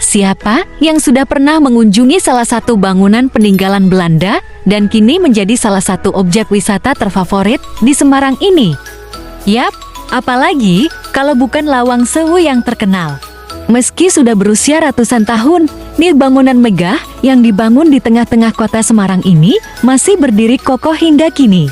Siapa yang sudah pernah mengunjungi salah satu bangunan peninggalan Belanda dan kini menjadi salah satu objek wisata terfavorit di Semarang ini? Yap, apalagi kalau bukan Lawang Sewu yang terkenal. Meski sudah berusia ratusan tahun, nih bangunan megah yang dibangun di tengah-tengah kota Semarang ini masih berdiri kokoh hingga kini.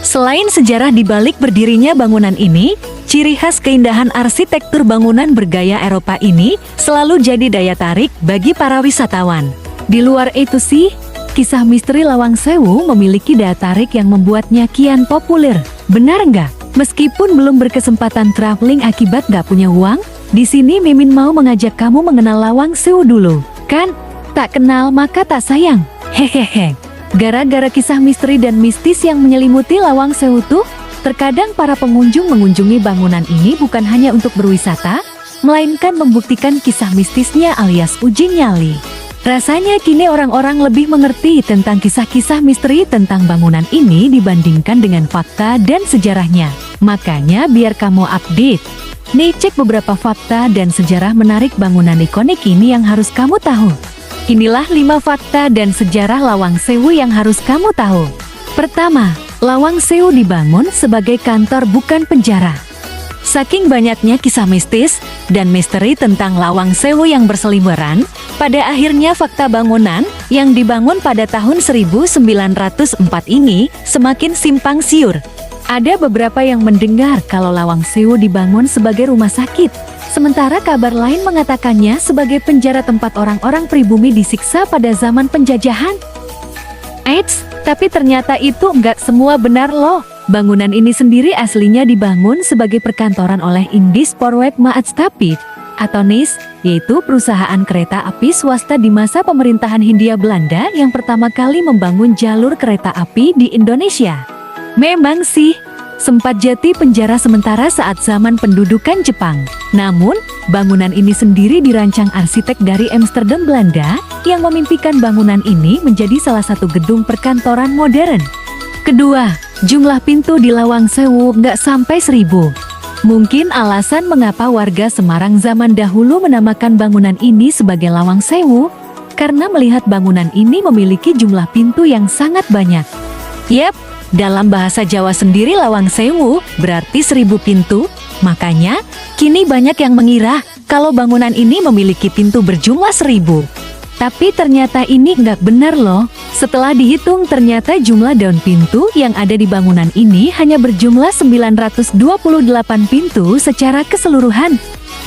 Selain sejarah di balik berdirinya bangunan ini, ciri khas keindahan arsitektur bangunan bergaya Eropa ini selalu jadi daya tarik bagi para wisatawan. Di luar itu sih, kisah misteri Lawang Sewu memiliki daya tarik yang membuatnya kian populer. Benar nggak? Meskipun belum berkesempatan traveling akibat nggak punya uang, di sini Mimin mau mengajak kamu mengenal Lawang Sewu dulu. Kan? Tak kenal maka tak sayang. Hehehe. Gara-gara kisah misteri dan mistis yang menyelimuti Lawang Sewu tuh, terkadang para pengunjung mengunjungi bangunan ini bukan hanya untuk berwisata, melainkan membuktikan kisah mistisnya alias uji nyali. Rasanya kini orang-orang lebih mengerti tentang kisah-kisah misteri tentang bangunan ini dibandingkan dengan fakta dan sejarahnya. Makanya biar kamu update, nih cek beberapa fakta dan sejarah menarik bangunan ikonik ini yang harus kamu tahu. Inilah 5 fakta dan sejarah Lawang Sewu yang harus kamu tahu. Pertama, Lawang Sewu dibangun sebagai kantor bukan penjara. Saking banyaknya kisah mistis dan misteri tentang Lawang Sewu yang berseliweran, pada akhirnya fakta bangunan yang dibangun pada tahun 1904 ini semakin simpang siur. Ada beberapa yang mendengar kalau Lawang Sewu dibangun sebagai rumah sakit, sementara kabar lain mengatakannya sebagai penjara tempat orang-orang pribumi disiksa pada zaman penjajahan. Eits, tapi ternyata itu enggak semua benar loh. Bangunan ini sendiri aslinya dibangun sebagai perkantoran oleh Indische Spoorwegmaatschappij atau NIS, yaitu perusahaan kereta api swasta di masa pemerintahan Hindia Belanda yang pertama kali membangun jalur kereta api di Indonesia. Memang sih, sempat jadi penjara sementara saat zaman pendudukan Jepang. Namun, bangunan ini sendiri dirancang arsitek dari Amsterdam, Belanda, yang memimpikan bangunan ini menjadi salah satu gedung perkantoran modern. Kedua, jumlah pintu di Lawang Sewu nggak sampai 1000. Mungkin alasan mengapa warga Semarang zaman dahulu menamakan bangunan ini sebagai Lawang Sewu, karena melihat bangunan ini memiliki jumlah pintu yang sangat banyak. Yap, dalam bahasa Jawa sendiri Lawang Sewu berarti 1000 pintu, makanya kini banyak yang mengira kalau bangunan ini memiliki pintu berjumlah 1000. Tapi ternyata ini nggak benar loh. Setelah dihitung ternyata jumlah daun pintu yang ada di bangunan ini hanya berjumlah 928 pintu secara keseluruhan.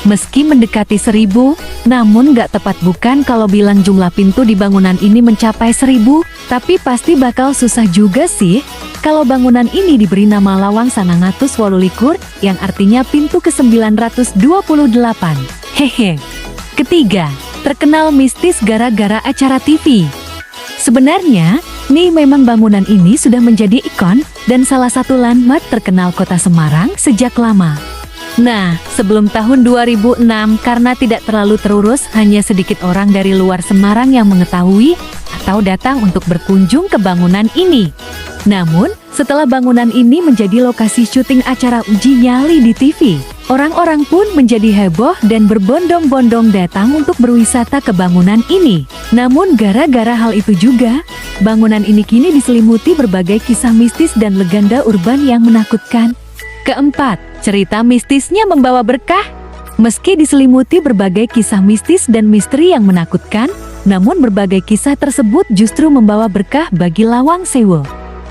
Meski mendekati 1000, namun nggak tepat bukan kalau bilang jumlah pintu di bangunan ini mencapai 1000, tapi pasti bakal susah juga sih kalau bangunan ini diberi nama Lawang Sangangatus Wolulikur, yang artinya pintu ke-928. Hehe. Ketiga, terkenal mistis gara-gara acara TV. Sebenarnya, nih memang bangunan ini sudah menjadi ikon dan salah satu landmark terkenal kota Semarang sejak lama. Nah, sebelum tahun 2006 karena tidak terlalu terurus, hanya sedikit orang dari luar Semarang yang mengetahui atau datang untuk berkunjung ke bangunan ini. Namun, setelah bangunan ini menjadi lokasi syuting acara uji nyali di TV, orang-orang pun menjadi heboh dan berbondong-bondong datang untuk berwisata ke bangunan ini. Namun gara-gara hal itu juga, bangunan ini kini diselimuti berbagai kisah mistis dan legenda urban yang menakutkan. Keempat, cerita mistisnya membawa berkah. Meski diselimuti berbagai kisah mistis dan misteri yang menakutkan, namun berbagai kisah tersebut justru membawa berkah bagi Lawang Sewu.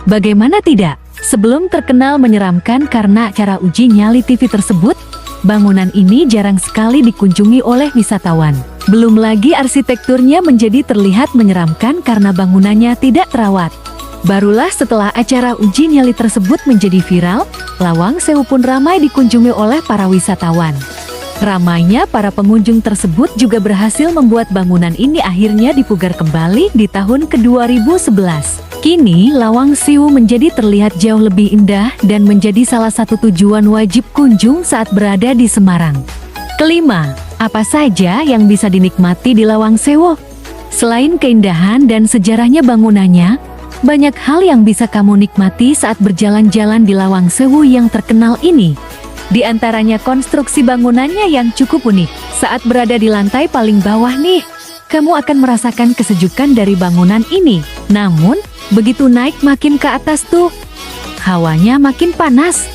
Bagaimana tidak? Sebelum terkenal menyeramkan karena acara uji nyali TV tersebut, bangunan ini jarang sekali dikunjungi oleh wisatawan. Belum lagi arsitekturnya menjadi terlihat menyeramkan karena bangunannya tidak terawat. Barulah setelah acara uji nyali tersebut menjadi viral, Lawang Sewu pun ramai dikunjungi oleh para wisatawan. Ramainya para pengunjung tersebut juga berhasil membuat bangunan ini akhirnya dipugar kembali di tahun ke-2011. Kini, Lawang Sewu menjadi terlihat jauh lebih indah dan menjadi salah satu tujuan wajib kunjung saat berada di Semarang. Kelima, apa saja yang bisa dinikmati di Lawang Sewu? Selain keindahan dan sejarahnya bangunannya, banyak hal yang bisa kamu nikmati saat berjalan-jalan di Lawang Sewu yang terkenal ini. Di antaranya konstruksi bangunannya yang cukup unik. Saat berada di lantai paling bawah nih, kamu akan merasakan kesejukan dari bangunan ini. Namun, begitu naik makin ke atas tuh, hawanya makin panas.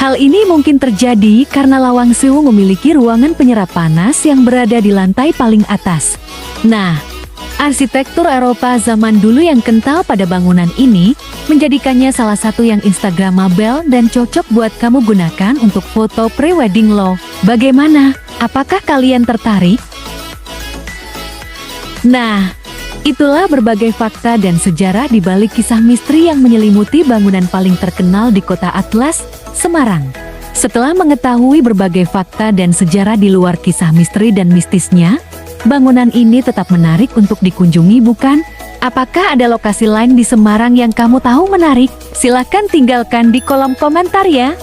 Hal ini mungkin terjadi karena Lawang Sewu memiliki ruangan penyerap panas yang berada di lantai paling atas. Nah, arsitektur Eropa zaman dulu yang kental pada bangunan ini menjadikannya salah satu yang instagramable dan cocok buat kamu gunakan untuk foto pre-wedding lo. Bagaimana? Apakah kalian tertarik? Nah, itulah berbagai fakta dan sejarah di balik kisah misteri yang menyelimuti bangunan paling terkenal di kota Atlas, Semarang. Setelah mengetahui berbagai fakta dan sejarah di luar kisah misteri dan mistisnya, bangunan ini tetap menarik untuk dikunjungi, bukan? Apakah ada lokasi lain di Semarang yang kamu tahu menarik? Silahkan tinggalkan di kolom komentar ya.